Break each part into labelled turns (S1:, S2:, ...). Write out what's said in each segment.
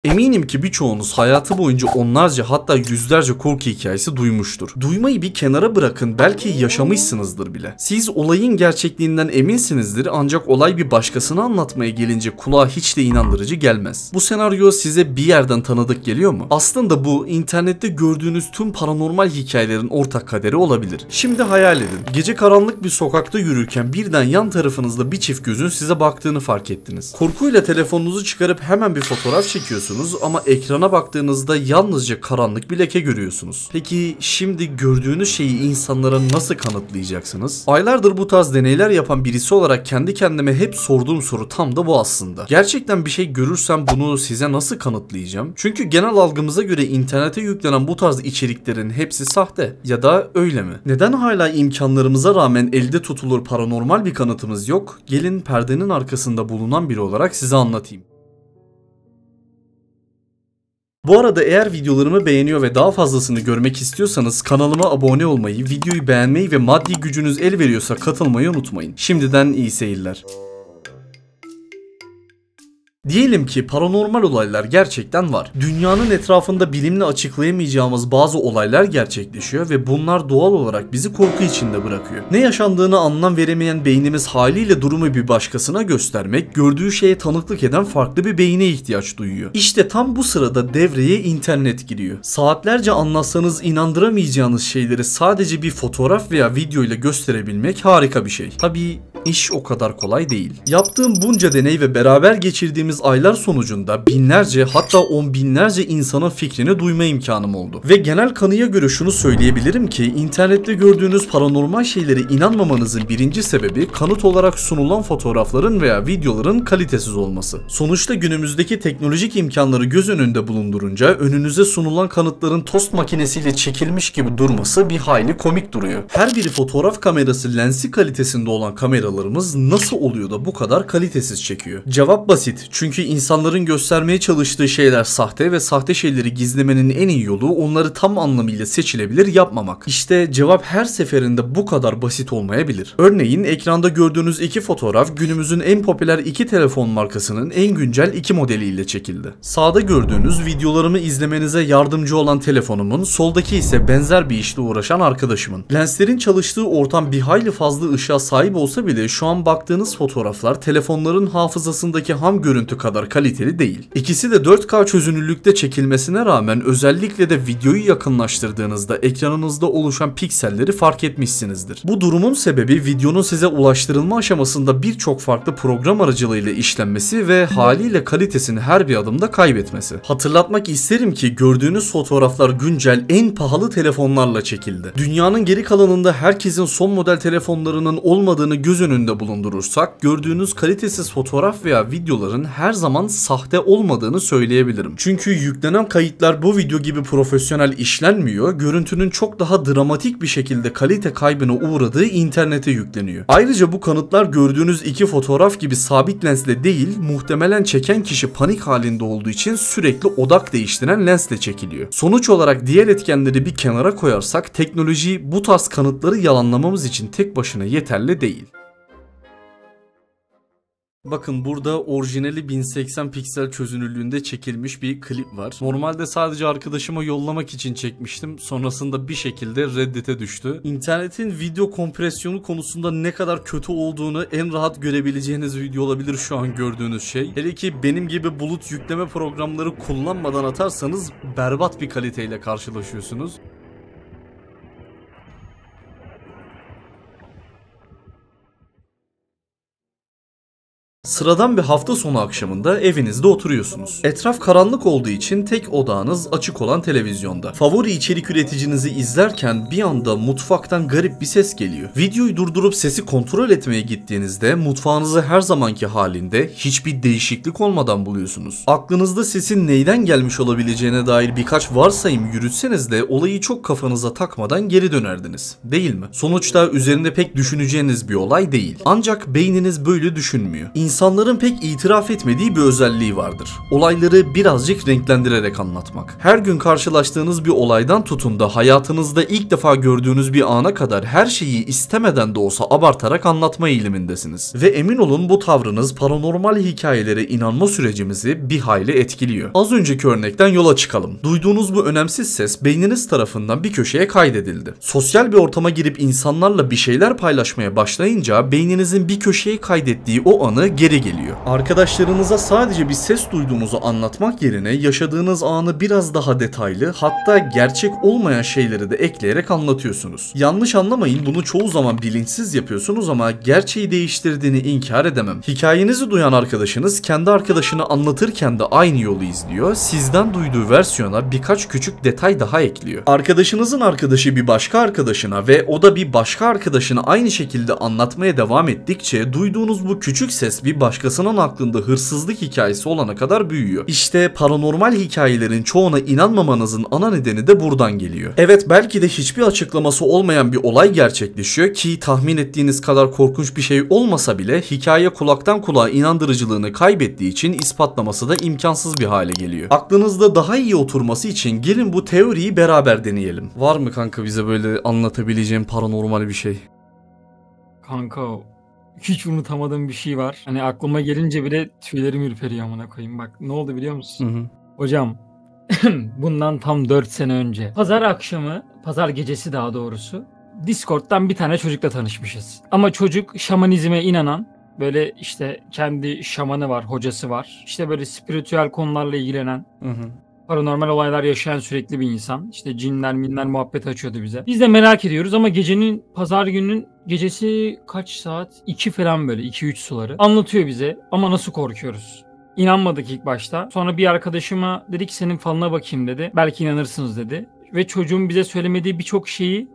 S1: Eminim ki birçoğunuz hayatı boyunca onlarca hatta yüzlerce korku hikayesi duymuştur. Duymayı bir kenara bırakın, belki yaşamışsınızdır bile. Siz olayın gerçekliğinden eminsinizdir ancak olay bir başkasına anlatmaya gelince kulağa hiç de inandırıcı gelmez. Bu senaryo size bir yerden tanıdık geliyor mu? Aslında bu internette gördüğünüz tüm paranormal hikayelerin ortak kaderi olabilir. Şimdi hayal edin. Gece karanlık bir sokakta yürürken birden yan tarafınızda bir çift gözün size baktığını fark ettiniz. Korkuyla telefonunuzu çıkarıp hemen bir fotoğraf çekiyorsunuz ama ekrana baktığınızda yalnızca karanlık bir leke görüyorsunuz. Peki şimdi gördüğünüz şeyi insanlara nasıl kanıtlayacaksınız? Aylardır bu tarz deneyler yapan birisi olarak kendi kendime hep sorduğum soru tam da bu aslında. Gerçekten bir şey görürsem bunu size nasıl kanıtlayacağım? Çünkü genel algımıza göre internete yüklenen bu tarz içeriklerin hepsi sahte. Ya da öyle mi? Neden hala imkanlarımıza rağmen elde tutulur paranormal bir kanıtımız yok? Gelin perdenin arkasında bulunan biri olarak size anlatayım. Bu arada eğer videolarımı beğeniyor ve daha fazlasını görmek istiyorsanız kanalıma abone olmayı, videoyu beğenmeyi ve maddi gücünüz el veriyorsa katılmayı unutmayın. Şimdiden iyi seyirler. Diyelim ki paranormal olaylar gerçekten var. Dünyanın etrafında bilimle açıklayamayacağımız bazı olaylar gerçekleşiyor ve bunlar doğal olarak bizi korku içinde bırakıyor. Ne yaşandığını anlam veremeyen beynimiz haliyle durumu bir başkasına göstermek, gördüğü şeye tanıklık eden farklı bir beyine ihtiyaç duyuyor. İşte tam bu sırada devreye internet giriyor. Saatlerce anlatsanız inandıramayacağınız şeyleri sadece bir fotoğraf veya video ile gösterebilmek harika bir şey. Tabii İş o kadar kolay değil. Yaptığım bunca deney ve beraber geçirdiğimiz aylar sonucunda binlerce hatta on binlerce insanın fikrini duyma imkanım oldu. Ve genel kanıya göre şunu söyleyebilirim ki internette gördüğünüz paranormal şeylere inanmamanızın birinci sebebi kanıt olarak sunulan fotoğrafların veya videoların kalitesiz olması. Sonuçta günümüzdeki teknolojik imkanları göz önünde bulundurunca önünüze sunulan kanıtların tost makinesiyle çekilmiş gibi durması bir hayli komik duruyor. Her biri fotoğraf kamerası lensi kalitesinde olan kameralarımız nasıl oluyor da bu kadar kalitesiz çekiyor? Cevap basit. Çünkü insanların göstermeye çalıştığı şeyler sahte ve sahte şeyleri gizlemenin en iyi yolu onları tam anlamıyla seçilebilir yapmamak. İşte cevap her seferinde bu kadar basit olmayabilir. Örneğin ekranda gördüğünüz iki fotoğraf günümüzün en popüler iki telefon markasının en güncel iki modeliyle çekildi. Sağda gördüğünüz videolarımı izlemenize yardımcı olan telefonumun, soldaki ise benzer bir işle uğraşan arkadaşımın. Lenslerin çalıştığı ortam bir hayli fazla ışığa sahip olsa bile şu an baktığınız fotoğraflar telefonların hafızasındaki ham görüntü kadar kaliteli değil. İkisi de 4K çözünürlükte çekilmesine rağmen özellikle de videoyu yakınlaştırdığınızda ekranınızda oluşan pikselleri fark etmişsinizdir. Bu durumun sebebi videonun size ulaştırılma aşamasında birçok farklı program aracılığıyla işlenmesi ve haliyle kalitesini her bir adımda kaybetmesi. Hatırlatmak isterim ki gördüğünüz fotoğraflar güncel en pahalı telefonlarla çekildi. Dünyanın geri kalanında herkesin son model telefonlarının olmadığını göz önünde bulundurursak gördüğünüz kalitesiz fotoğraf veya videoların her zaman sahte olmadığını söyleyebilirim. Çünkü yüklenen kayıtlar bu video gibi profesyonel işlenmiyor, görüntünün çok daha dramatik bir şekilde kalite kaybına uğradığı internete yükleniyor. Ayrıca bu kanıtlar gördüğünüz iki fotoğraf gibi sabit lensle değil, muhtemelen çeken kişi panik halinde olduğu için sürekli odak değiştiren lensle çekiliyor. Sonuç olarak diğer etkenleri bir kenara koyarsak teknoloji bu tarz kanıtları yalanlamamız için tek başına yeterli değil. Bakın burada orijinali 1080 piksel çözünürlüğünde çekilmiş bir klip var. Normalde sadece arkadaşıma yollamak için çekmiştim. Sonrasında bir şekilde Reddit'e düştü. İnternetin video kompresyonu konusunda ne kadar kötü olduğunu en rahat görebileceğiniz video olabilir şu an gördüğünüz şey. Hele ki benim gibi bulut yükleme programları kullanmadan atarsanız berbat bir kaliteyle karşılaşıyorsunuz. Sıradan bir hafta sonu akşamında evinizde oturuyorsunuz. Etraf karanlık olduğu için tek odağınız açık olan televizyonda. Favori içerik üreticinizi izlerken bir anda mutfaktan garip bir ses geliyor. Videoyu durdurup sesi kontrol etmeye gittiğinizde mutfağınızı her zamanki halinde hiçbir değişiklik olmadan buluyorsunuz. Aklınızda sesin neyden gelmiş olabileceğine dair birkaç varsayım yürütseniz de olayı çok kafanıza takmadan geri dönerdiniz. Değil mi? Sonuçta üzerinde pek düşüneceğiniz bir olay değil. Ancak beyniniz böyle düşünmüyor. İnsanların pek itiraf etmediği bir özelliği vardır. Olayları birazcık renklendirerek anlatmak. Her gün karşılaştığınız bir olaydan tutun da hayatınızda ilk defa gördüğünüz bir ana kadar her şeyi istemeden de olsa abartarak anlatma eğilimindesiniz. Ve emin olun bu tavrınız paranormal hikayelere inanma sürecimizi bir hayli etkiliyor. Az önceki örnekten yola çıkalım. Duyduğunuz bu önemsiz ses beyniniz tarafından bir köşeye kaydedildi. Sosyal bir ortama girip insanlarla bir şeyler paylaşmaya başlayınca beyninizin bir köşeye kaydettiği o anı geri geliyor. Arkadaşlarınıza sadece bir ses duyduğunuzu anlatmak yerine yaşadığınız anı biraz daha detaylı, hatta gerçek olmayan şeyleri de ekleyerek anlatıyorsunuz. Yanlış anlamayın, bunu çoğu zaman bilinçsiz yapıyorsunuz ama gerçeği değiştirdiğini inkar edemem. Hikayenizi duyan arkadaşınız kendi arkadaşını anlatırken de aynı yolu izliyor. Sizden duyduğu versiyona birkaç küçük detay daha ekliyor. Arkadaşınızın arkadaşı bir başka arkadaşına ve o da bir başka arkadaşına aynı şekilde anlatmaya devam ettikçe duyduğunuz bu küçük ses bir başkasının aklında hırsızlık hikayesi olana kadar büyüyor. İşte paranormal hikayelerin çoğuna inanmamanızın ana nedeni de buradan geliyor. Evet, belki de hiçbir açıklaması olmayan bir olay gerçekleşiyor ki tahmin ettiğiniz kadar korkunç bir şey olmasa bile hikaye kulaktan kulağa inandırıcılığını kaybettiği için ispatlaması da imkansız bir hale geliyor. Aklınızda daha iyi oturması için gelin bu teoriyi beraber deneyelim. Var mı kanka bize böyle anlatabileceğin paranormal bir şey?
S2: Kanka hiç unutamadığım bir şey var. Hani aklıma gelince bile tüylerim ürperiyor amına koyayım. Bak ne oldu biliyor musun?
S1: Hı.
S2: Hocam bundan tam 4 sene önce pazar akşamı, pazar gecesi daha doğrusu Discord'dan bir tane çocukla tanışmışız. Ama çocuk şamanizme inanan, böyle işte kendi şamanı var, hocası var. İşte böyle spiritüel konularla ilgilenen, paranormal olaylar yaşayan sürekli bir insan. İşte cinler minler muhabbet açıyordu bize. Biz de merak ediyoruz ama gecenin, pazar gününün gecesi kaç saat? 2 falan, böyle 2-3 suları. Anlatıyor bize ama nasıl korkuyoruz. İnanmadık ilk başta. Sonra bir arkadaşıma dedi ki senin falına bakayım dedi. Belki inanırsınız dedi. Ve çocuğun bize söylemediği birçok şeyi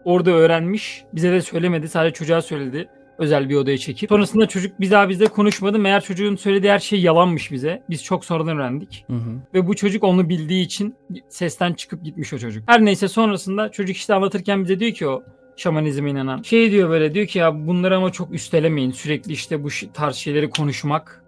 S2: orada öğrenmiş. Bize de söylemedi. Sadece çocuğa söyledi. Özel bir odaya çekip. Sonrasında çocuk bir daha bizle konuşmadı. Meğer çocuğun söylediği her şey yalanmış bize. Biz çok sonradan öğrendik. Ve bu çocuk onu bildiği için sesten çıkıp gitmiş o çocuk. Her neyse sonrasında çocuk işte anlatırken bize diyor ki o şamanizme inanan. Şey diyor, böyle diyor ki ya bunları ama çok üstelemeyin. Sürekli işte bu tarz şeyleri konuşmak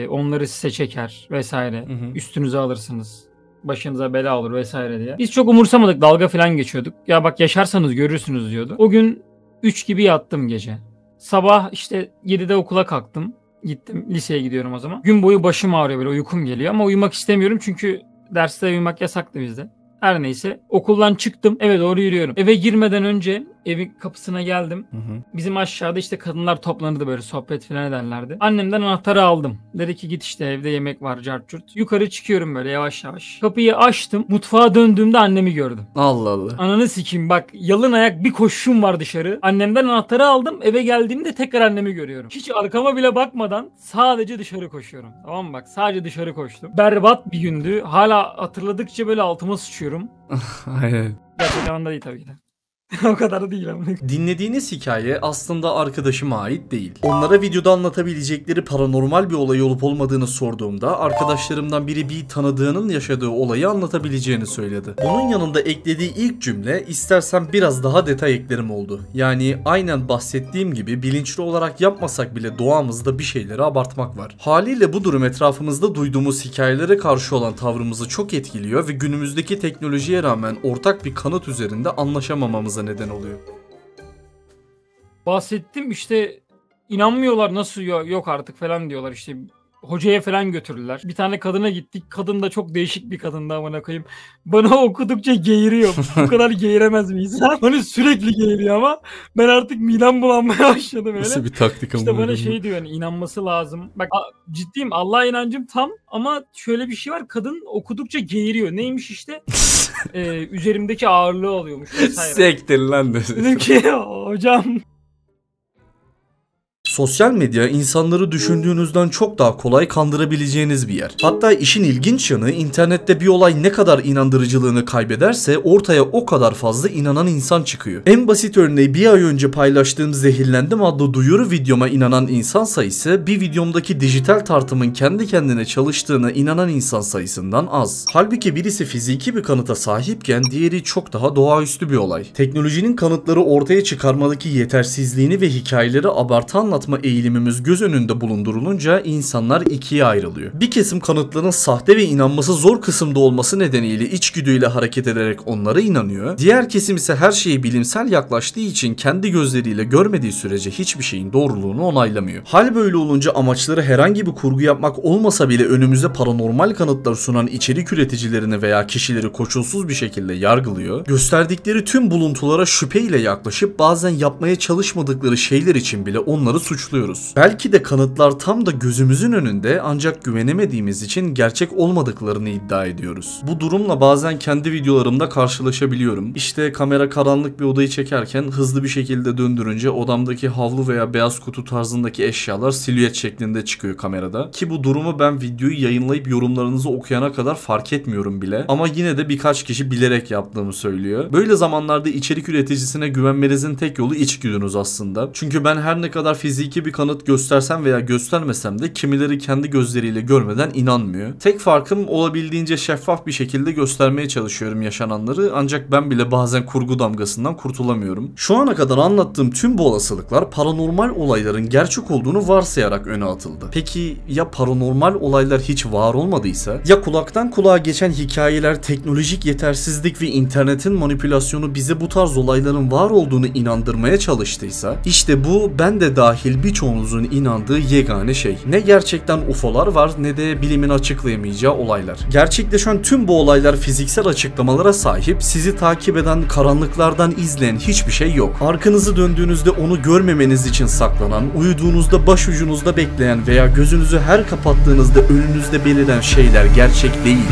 S2: onları size çeker vesaire. Üstünüze alırsınız. Başınıza bela olur vesaire diye. Biz çok umursamadık, dalga falan geçiyorduk. Ya bak yaşarsanız görürsünüz diyordu. O gün 3 gibi yattım gece. Sabah işte 7'de okula kalktım. Gittim, liseye gidiyorum o zaman. Gün boyu başım ağrıyor, böyle uykum geliyor ama uyumak istemiyorum çünkü derste uyumak yasaktı bizde. Her neyse okuldan çıktım, eve doğru yürüyorum. Eve girmeden önce evin kapısına geldim. Bizim aşağıda işte kadınlar toplanırdı, böyle sohbet falan ederlerdi. Annemden anahtarı aldım. Dedi ki git işte evde yemek var cart curt. Yukarı çıkıyorum böyle yavaş yavaş. Kapıyı açtım. Mutfağa döndüğümde annemi gördüm.
S1: Allah Allah.
S2: Ananı sikeyim bak, yalın ayak bir koşuşum var dışarı. Annemden anahtarı aldım. Eve geldiğimde tekrar annemi görüyorum. Hiç arkama bile bakmadan sadece dışarı koşuyorum. Tamam mı bak, sadece dışarı koştum. Berbat bir gündü. Hala hatırladıkça böyle altıma sıçıyorum.
S1: Aynen.
S2: Gerçek anlamda değil tabii ki de. O kadar da değil ama.
S1: Dinlediğiniz hikaye aslında arkadaşıma ait değil. Onlara videoda anlatabilecekleri paranormal bir olay olup olmadığını sorduğumda arkadaşlarımdan biri bir tanıdığının yaşadığı olayı anlatabileceğini söyledi. Bunun yanında eklediği ilk cümle istersen biraz daha detay eklerim oldu. Yani aynen bahsettiğim gibi bilinçli olarak yapmasak bile doğamızda bir şeyleri abartmak var. Haliyle bu durum etrafımızda duyduğumuz hikayelere karşı olan tavrımızı çok etkiliyor ve günümüzdeki teknolojiye rağmen ortak bir kanıt üzerinde anlaşamamamıza neden oluyor.
S2: Bahsettim işte, inanmıyorlar, nasıl yok artık falan diyorlar işte. Hocaya falan götürdüler. Bir tane kadına gittik. Kadın da çok değişik bir kadındı amına koyayım. Bana okudukça geğiriyor. Bu kadar geğiremez mi insan? Hani sürekli geğiriyor ama ben artık midem bulanmaya başladım öyle.
S1: Nasıl bir taktik ama?
S2: İşte bana şey diyor, hani inanması lazım. Bak ciddiyim, Allah'a inancım tam ama şöyle bir şey var. Kadın okudukça geğiriyor. Neymiş işte? Üzerimdeki ağırlığı alıyormuş vesaire.
S1: Sektir lan.
S2: Dedim ki hocam.
S1: Sosyal medya insanları düşündüğünüzden çok daha kolay kandırabileceğiniz bir yer. Hatta işin ilginç yanı, internette bir olay ne kadar inandırıcılığını kaybederse ortaya o kadar fazla inanan insan çıkıyor. En basit örneği bir ay önce paylaştığım Zehirlendim adlı duyuru videoma inanan insan sayısı bir videomdaki dijital tartımın kendi kendine çalıştığına inanan insan sayısından az. Halbuki birisi fiziki bir kanıta sahipken diğeri çok daha doğaüstü bir olay. Teknolojinin kanıtları ortaya çıkarmadaki yetersizliğini ve hikayeleri abartı anlatma atma eğilimimiz göz önünde bulundurulunca insanlar ikiye ayrılıyor. Bir kesim kanıtların sahte ve inanması zor kısımda olması nedeniyle içgüdüyle hareket ederek onlara inanıyor. Diğer kesim ise her şeyi bilimsel yaklaştığı için kendi gözleriyle görmediği sürece hiçbir şeyin doğruluğunu onaylamıyor. Hal böyle olunca amaçları herhangi bir kurgu yapmak olmasa bile önümüze paranormal kanıtlar sunan içerik üreticilerini veya kişileri koşulsuz bir şekilde yargılıyor. Gösterdikleri tüm buluntulara şüpheyle yaklaşıp bazen yapmaya çalışmadıkları şeyler için bile onları suçluyoruz. Belki de kanıtlar tam da gözümüzün önünde ancak güvenemediğimiz için gerçek olmadıklarını iddia ediyoruz. Bu durumla bazen kendi videolarımda karşılaşabiliyorum. İşte kamera karanlık bir odayı çekerken hızlı bir şekilde döndürünce odamdaki havlu veya beyaz kutu tarzındaki eşyalar silüet şeklinde çıkıyor kamerada. Ki bu durumu ben videoyu yayınlayıp yorumlarınızı okuyana kadar fark etmiyorum bile. Ama yine de birkaç kişi bilerek yaptığımı söylüyor. Böyle zamanlarda içerik üreticisine güvenmenizin tek yolu içgüdünüz aslında. Çünkü ben her ne kadar fiziki bir kanıt göstersem veya göstermesem de kimileri kendi gözleriyle görmeden inanmıyor. Tek farkım olabildiğince şeffaf bir şekilde göstermeye çalışıyorum yaşananları, ancak ben bile bazen kurgu damgasından kurtulamıyorum. Şu ana kadar anlattığım tüm bu olasılıklar paranormal olayların gerçek olduğunu varsayarak öne atıldı. Peki ya paranormal olaylar hiç var olmadıysa? Ya kulaktan kulağa geçen hikayeler, teknolojik yetersizlik ve internetin manipülasyonu bize bu tarz olayların var olduğunu inandırmaya çalıştıysa? İşte bu ben de dahil birçoğunuzun inandığı yegane şey. Ne gerçekten UFO'lar var ne de bilimin açıklayamayacağı olaylar. Gerçekleşen tüm bu olaylar fiziksel açıklamalara sahip, sizi takip eden, karanlıklardan izleyen hiçbir şey yok. Arkanızı döndüğünüzde onu görmemeniz için saklanan, uyuduğunuzda başucunuzda bekleyen veya gözünüzü her kapattığınızda önünüzde beliren şeyler gerçek değil.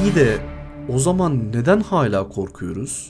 S1: İyi de o zaman neden hala korkuyoruz?